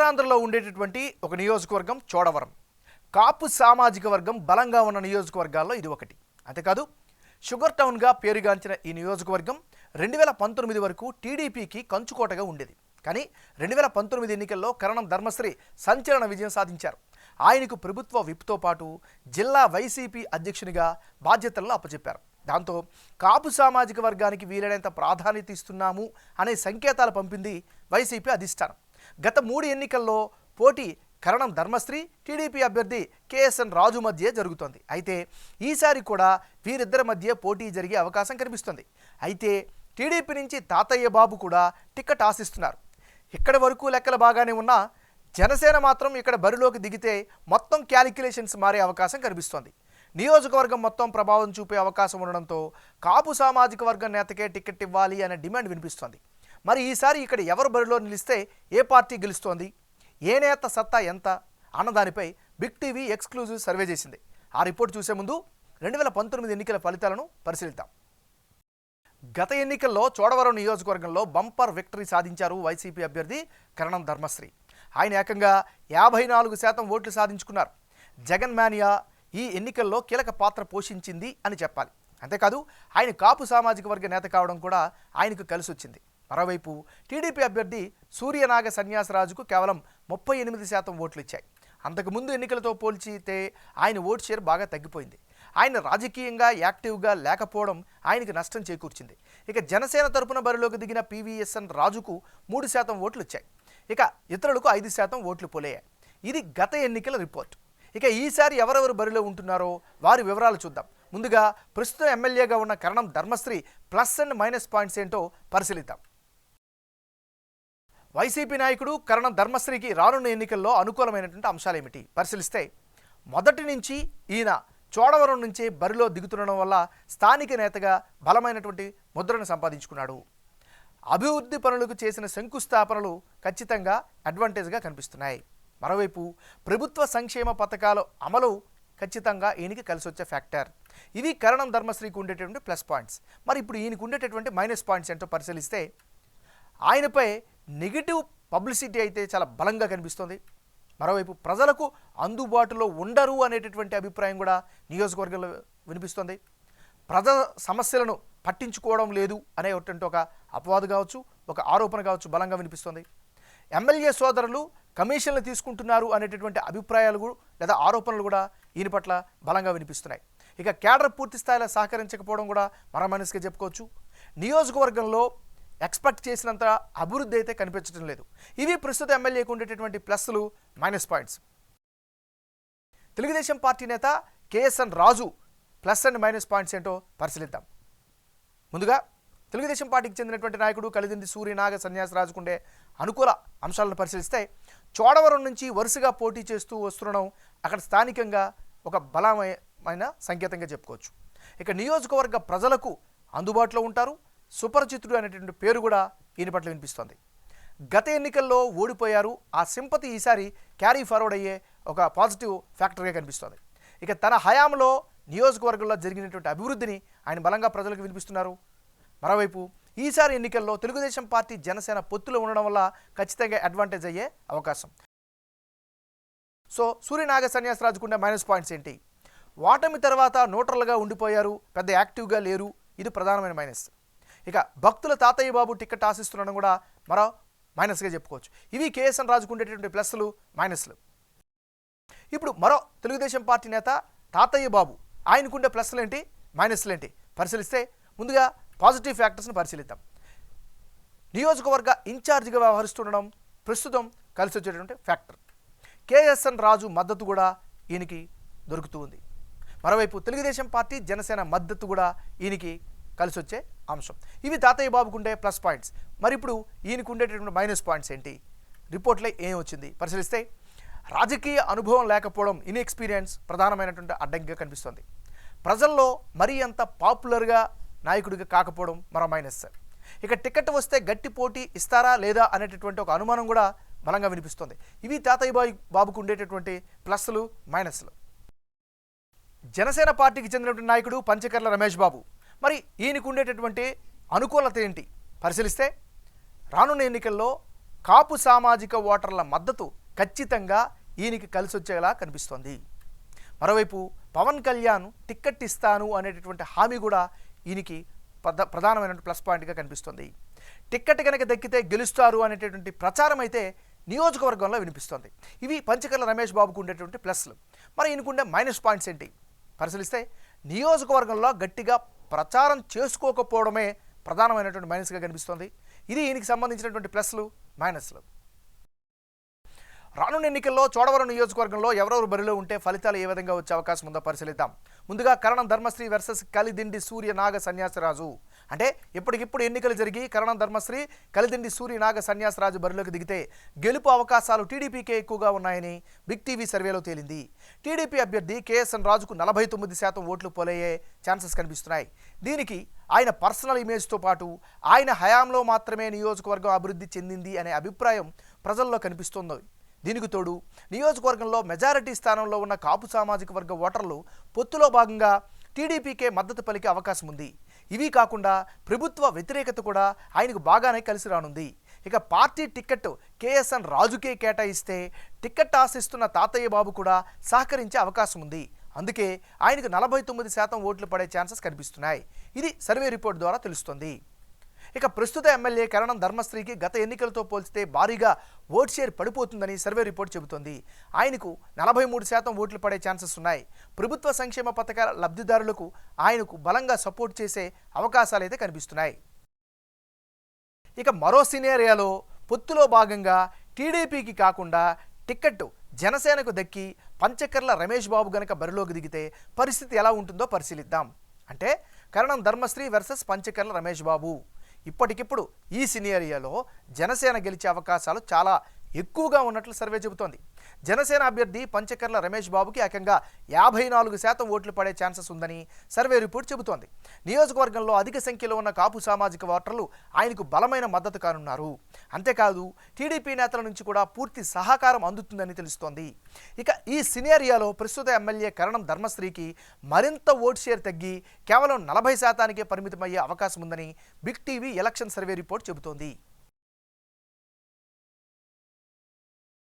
ఉత్తరాంధ్రలో ఉండేటటువంటి ఒక నియోజకవర్గం చోడవరం. కాపు సామాజిక వర్గం బలంగా ఉన్న నియోజకవర్గాల్లో ఇది ఒకటి. అంతేకాదు షుగర్ టౌన్గా పేరుగాంచిన ఈ నియోజకవర్గం 2019 వరకు టీడీపీకి కంచుకోటగా ఉండేది. కానీ 2019 ఎన్నికల్లో కరణం ధర్మశ్రీ సంచలన విజయం సాధించారు. ఆయనకు ప్రభుత్వ విప్తో పాటు జిల్లా వైసీపీ అధ్యక్షునిగా బాధ్యతలను అప్పచెప్పారు. దాంతో కాపు సామాజిక వర్గానికి వీలైనంత ప్రాధాన్యత ఇస్తున్నాము అనే సంకేతాలు పంపింది వైసీపీ అధిష్టానం. గత 3 ఎన్నికల్లో పోటీ కరణం ధర్మశ్రీ, టీడీపీ అభ్యర్థి కేఎస్ఎన్ రాజు మధ్య జరుగుతోంది. అయితే ఈసారి కూడా వీరిద్దరి మధ్య పోటీ జరిగే అవకాశం కనిపిస్తుంది. అయితే టీడీపీ నుంచి తాతయ్య బాబు కూడా టికెట్ ఆశిస్తున్నారు. ఇక్కడి వరకు లెక్కలు బాగానే ఉన్నా జనసేన మాత్రం ఇక్కడ బరిలోకి దిగితే మొత్తం క్యాలిక్యులేషన్స్ మారే అవకాశం కనిపిస్తోంది. నియోజకవర్గం మొత్తం ప్రభావం చూపే అవకాశం ఉండడంతో కాపు సామాజిక వర్గం నేతకే టికెట్ ఇవ్వాలి అనే డిమాండ్ వినిపిస్తోంది. మరి ఈసారి ఇక్కడ ఎవరు బరిలో నిలిస్తే ఏ పార్టీ గెలుస్తోంది, ఏ నేత సత్తా ఎంత అన్నదానిపై బిగ్ టీవీ ఎక్స్క్లూజివ్ సర్వే చేసింది. ఆ రిపోర్ట్ చూసే ముందు 2019 ఎన్నికల ఫలితాలను పరిశీలిద్దాం. గత ఎన్నికల్లో చోడవరం నియోజకవర్గంలో బంపర్ విక్టరీ సాధించారు వైసీపీ అభ్యర్థి కరణం ధర్మశ్రీ. ఆయన ఏకంగా 54% ఓట్లు సాధించుకున్నారు. జగన్ మానియా ఈ ఎన్నికల్లో కీలక పాత్ర పోషించింది అని చెప్పాలి. అంతేకాదు ఆయన కాపు సామాజిక వర్గ నేత కావడం కూడా ఆయనకు కలిసి వచ్చింది. మరోవైపు టీడీపీ అభ్యర్థి సూర్యనాగ సన్యాసరాజుకు కేవలం 38% ఓట్లు ఇచ్చాయి. అంతకుముందు ఎన్నికలతో పోల్చితే ఆయన ఓటు షేర్ బాగా తగ్గిపోయింది. ఆయన రాజకీయంగా యాక్టివ్గా లేకపోవడం ఆయనకు నష్టం చేకూర్చింది. ఇక జనసేన తరపున బరిలోకి దిగిన పివిఎస్ఎన్ రాజుకు 3% ఓట్లు వచ్చాయి. ఇక ఇతరులకు 5% ఓట్లు పోలయ్యాయి. ఇది గత ఎన్నికల రిపోర్ట్. ఇక ఈసారి ఎవరెవరు బరిలో ఉంటున్నారో వారి వివరాలు చూద్దాం. ముందుగా ప్రస్తుతం ఎమ్మెల్యేగా ఉన్న Karanam Dharmasri plus and minus points ఏంటో పరిశీలిద్దాం. వైసీపీ నాయకుడు కరణం ధర్మశ్రీకి రానున్న ఎన్నికల్లో అనుకూలమైనటువంటి అంశాలు ఏమిటి పరిశీలిస్తే, మొదటి నుంచి ఈయన చోడవరం నుంచే బరిలో దిగుతుండడం వల్ల స్థానిక నేతగా బలమైనటువంటి ముద్రను సంపాదించుకున్నాడు. అభివృద్ధి పనులకు చేసిన శంకుస్థాపనలు ఖచ్చితంగా అడ్వాంటేజ్గా కనిపిస్తున్నాయి. మరోవైపు ప్రభుత్వ సంక్షేమ పథకాల అమలు ఖచ్చితంగా ఈయనకి కలిసి వచ్చే ఫ్యాక్టర్. ఇవి కరణం ధర్మశ్రీకి ఉండేటటువంటి ప్లస్ పాయింట్స్. మరి ఇప్పుడు ఈయనకు ఉండేటటువంటి మైనస్ పాయింట్స్ ఏంటో పరిశీలిస్తే, ఆయనపై నెగిటివ్ పబ్లిసిటీ అయితే చాలా బలంగా కనిపిస్తుంది. మరోవైపు ప్రజలకు అందుబాటులో ఉండరు అనేటటువంటి అభిప్రాయం కూడా నియోజకవర్గంలో వినిపిస్తుంది. ప్రజల సమస్యలను పట్టించుకోవడం లేదు అనేటువంటి ఒక అపవాదు కావచ్చు, ఒక ఆరోపణ కావచ్చు బలంగా వినిపిస్తుంది. ఎమ్మెల్యే సోదరులు కమిషన్లు తీసుకుంటున్నారు అనేటటువంటి అభిప్రాయాలు లేదా ఆరోపణలు కూడా ఈయన పట్ల బలంగా వినిపిస్తున్నాయి. ఇక కేడర్ పూర్తి స్థాయిలో సహకరించకపోవడం కూడా మరో మనసుగా చెప్పుకోవచ్చు. నియోజకవర్గంలో ఎక్స్పెక్ట్ చేసినంత అభివృద్ధి అయితే కనిపించడం లేదు. ఇవి ప్రస్తుత ఎమ్మెల్యేకు ఉండేటటువంటి ప్లస్లు, మైనస్ పాయింట్స్. తెలుగుదేశం పార్టీ నేత KSN Raju plus and minus points ఏంటో పరిశీలిద్దాం. ముందుగా తెలుగుదేశం పార్టీకి చెందినటువంటి నాయకుడు కలిదిండి సూర్యనాగ సన్యాసరాజుకుండే అనుకూల అంశాలను పరిశీలిస్తే, చోడవరం నుంచి వరుసగా పోటీ చేస్తూ వస్తుండడం అక్కడ స్థానికంగా ఒక బలమైన సంకేతంగా చెప్పుకోవచ్చు. ఇక నియోజకవర్గ ప్రజలకు అందుబాటులో ఉంటారు, సుపరిచితుడు అనేటువంటి పేరు కూడా ఈయన పట్ల వినిపిస్తోంది. గత ఎన్నికల్లో ఓడిపోయారు, ఆ సింపతి ఈసారి క్యారీ ఫార్వర్డ్ అయ్యే ఒక పాజిటివ్ ఫ్యాక్టర్గా కనిపిస్తోంది. ఇక తన హయాంలో నియోజకవర్గంలో జరిగినటువంటి అభివృద్ధిని ఆయన బలంగా ప్రజలకు వినిపిస్తున్నారు. మరోవైపు ఈసారి ఎన్నికల్లో తెలుగుదేశం పార్టీ జనసేన పొత్తులో ఉండడం వల్ల ఖచ్చితంగా అడ్వాంటేజ్ అయ్యే అవకాశం. సో సూర్యనాగ సన్యాసరాజుకుండే మైనస్ పాయింట్స్ ఏంటి? ఓటమి తర్వాత న్యూట్రల్గా ఉండిపోయారు, పెద్ద యాక్టివ్గా లేరు, ఇది ప్రధానమైన మైనస్. ఇక భక్తుల తాతయ్య బాబు టికెట్ ఆశిస్తుండడం కూడా మరో మైనస్గా చెప్పుకోవచ్చు. ఇవి కేఎస్ఎన్ రాజుకు ఉండేటటువంటి ప్లస్లు, మైనస్లు. ఇప్పుడు మరో తెలుగుదేశం పార్టీ నేత తాతయ్య బాబు, ఆయనకుండే ప్లస్లు ఏంటి, మైనస్లు ఏంటి పరిశీలిస్తే, ముందుగా పాజిటివ్ ఫ్యాక్టర్స్ని పరిశీలిద్దాం. నియోజకవర్గ ఇన్ఛార్జిగా వ్యవహరిస్తుండడం ప్రస్తుతం కలిసి వచ్చేటటువంటి ఫ్యాక్టర్. కేఎస్ఎన్ రాజు మద్దతు కూడా ఈయనకి దొరుకుతూ ఉంది. మరోవైపు తెలుగుదేశం పార్టీ జనసేన మద్దతు కూడా ఈయనకి కలిసి వచ్చే అంశం. ఇవి తాతయ్య బాబుకుండే ప్లస్ పాయింట్స్. మరి ఇప్పుడు ఈయనకు ఉండేటటువంటి మైనస్ పాయింట్స్ ఏంటి, రిపోర్ట్లో ఏం వచ్చింది పరిశీలిస్తే, రాజకీయ అనుభవం లేకపోవడం, ఇన్ఎక్స్పీరియన్స్ ప్రధానమైనటువంటి అడ్డంకిగా కనిపిస్తుంది. ప్రజల్లో మరీ అంత పాపులర్గా నాయకుడిగా కాకపోవడం మరో మైనస్. ఇక టికెట్ వస్తే గట్టి పోటీ ఇస్తారా లేదా అనేటటువంటి ఒక అనుమానం కూడా బలంగా వినిపిస్తుంది. ఇవి తాతయ్య బాబుకు ఉండేటటువంటి ప్లస్లు, మైనస్లు. జనసేన పార్టీకి చెందినటువంటి నాయకుడు పంచకర్ల రమేష్ బాబు, మరి ఈయనకు ఉండేటటువంటి అనుకూలత ఏంటి పరిశీలిస్తే, రానున్న ఎన్నికల్లో కాపు సామాజిక ఓటర్ల మద్దతు ఖచ్చితంగా ఈయనకి కలిసి వచ్చేలా కనిపిస్తోంది. మరోవైపు పవన్ కళ్యాణ్ టిక్కెట్ ఇస్తాను అనేటటువంటి హామీ కూడా ఈయనకి ప్రధానమైన ప్లస్ పాయింట్గా కనిపిస్తుంది. టిక్కెట్ కనుక దక్కితే గెలుస్తారు అనేటటువంటి ప్రచారం అయితే నియోజకవర్గంలో వినిపిస్తోంది. ఇవి పంచకర్ల రమేష్ బాబుకు ఉండేటువంటి ప్లస్లు. మరి ఈయనకుండే మైనస్ పాయింట్స్ ఏంటి పరిశీలిస్తే, నియోజకవర్గంలో గట్టిగా ప్రచారం చేసుకోకపోవడమే ప్రధానమైనటువంటి మైనస్గా కనిపిస్తోంది. ఇది ఈయనకి సంబంధించినటువంటి ప్లస్లు మైనస్లు. రానున్న ఎన్నికల్లో చోడవరం నియోజకవర్గంలో ఎవరెవరు బరిలో ఉంటే ఫలితాలు ఏ విధంగా వచ్చే అవకాశం ఉందో పరిశీలిద్దాం. ముందుగా కరణం ధర్మశ్రీ వర్సెస్ కలిదిండి సూర్య నాగ సన్యాసరాజు. అంటే ఇప్పటికిప్పుడు ఎన్నికలు జరిగి కరణం ధర్మశ్రీ కలిదిండి సూర్య నాగ సన్యాసరాజు బరిలోకి దిగితే గెలుపు అవకాశాలు టీడీపీకే ఎక్కువగా ఉన్నాయని బిగ్ టీవీ సర్వేలో తేలింది. టీడీపీ అభ్యర్థి కేఎస్ఎన్ రాజుకు 49% ఓట్లు పోలయ్యే ఛాన్సెస్ కనిపిస్తున్నాయి. దీనికి ఆయన పర్సనల్ ఇమేజ్తో పాటు ఆయన హయాంలో మాత్రమే నియోజకవర్గం అభివృద్ధి చెందింది అనే అభిప్రాయం ప్రజల్లో కనిపిస్తోంది. దీనికి తోడు నియోజకవర్గంలో మెజారిటీ స్థానంలో ఉన్న కాపు సామాజిక వర్గ ఓటర్లు పొత్తులో భాగంగా టీడీపీకే మద్దతు పలికే అవకాశం ఉంది. ఇవి కాకుండా ప్రభుత్వ వ్యతిరేకత కూడా ఆయనకు బాగానే కలిసి రానుంది. ఇక పార్టీ టిక్కెట్ కేఎస్ఎన్ రాజుకే కేటాయిస్తే టిక్కెట్ ఆశిస్తున్న తాతయ్య బాబు కూడా సహకరించే అవకాశం ఉంది. అందుకే ఆయనకు 49% ఓట్లు పడే ఛాన్సెస్ కనిపిస్తున్నాయి. ఇది సర్వే రిపోర్ట్ ద్వారా తెలుస్తోంది. ఇక ప్రస్తుత ఎమ్మెల్యే కరణం ధర్మశ్రీకి గత ఎన్నికలతో పోల్చితే భారీగా ఓట్ షేర్ పడిపోతుందని సర్వే రిపోర్ట్ చెబుతోంది. ఆయనకు 43% ఓట్లు పడే ఛాన్సెస్ ఉన్నాయి. ప్రభుత్వ సంక్షేమ పథకాల లబ్ధిదారులకు ఆయనకు బలంగా సపోర్ట్ చేసే అవకాశాలు అయితే కనిపిస్తున్నాయి. ఇక మరో సినేరియాలో పొత్తులో భాగంగా టీడీపీకి కాకుండా టిక్కెట్ జనసేనకు దక్కి పంచకర్ల రమేష్ బాబు గనక బరిలోకి దిగితే పరిస్థితి ఎలా ఉంటుందో పరిశీలిద్దాం. అంటే కరణం ధర్మశ్రీ వర్సెస్ పంచకర్ల రమేష్ బాబు. ఇప్పటికిప్పుడు ఈ సినేరియాలో జనసేన గెలిచే అవకాశాలు చాలా ఎక్కువగా ఉన్నట్లు సర్వే చెబుతోంది. జనసేన అభ్యర్థి పంచకర్ల రమేష్ బాబుకి ఏకంగా 54% ఓట్లు పడే ఛాన్సెస్ ఉందని సర్వే రిపోర్ట్ చెబుతోంది. నియోజకవర్గంలో అధిక సంఖ్యలో ఉన్న కాపు సామాజిక ఓటర్లు ఆయనకు బలమైన మద్దతు కానున్నారు. అంతేకాదు టీడీపీ నేతల నుంచి కూడా పూర్తి సహకారం అందుతుందని తెలుస్తోంది. ఇక ఈ సినేరియాలో ప్రస్తుత ఎమ్మెల్యే కరణం ధర్మశ్రీకి మరింత ఓట్ షేర్ తగ్గి కేవలం 40%కే పరిమితమయ్యే అవకాశం ఉందని big TV election survey report చెబుతోంది.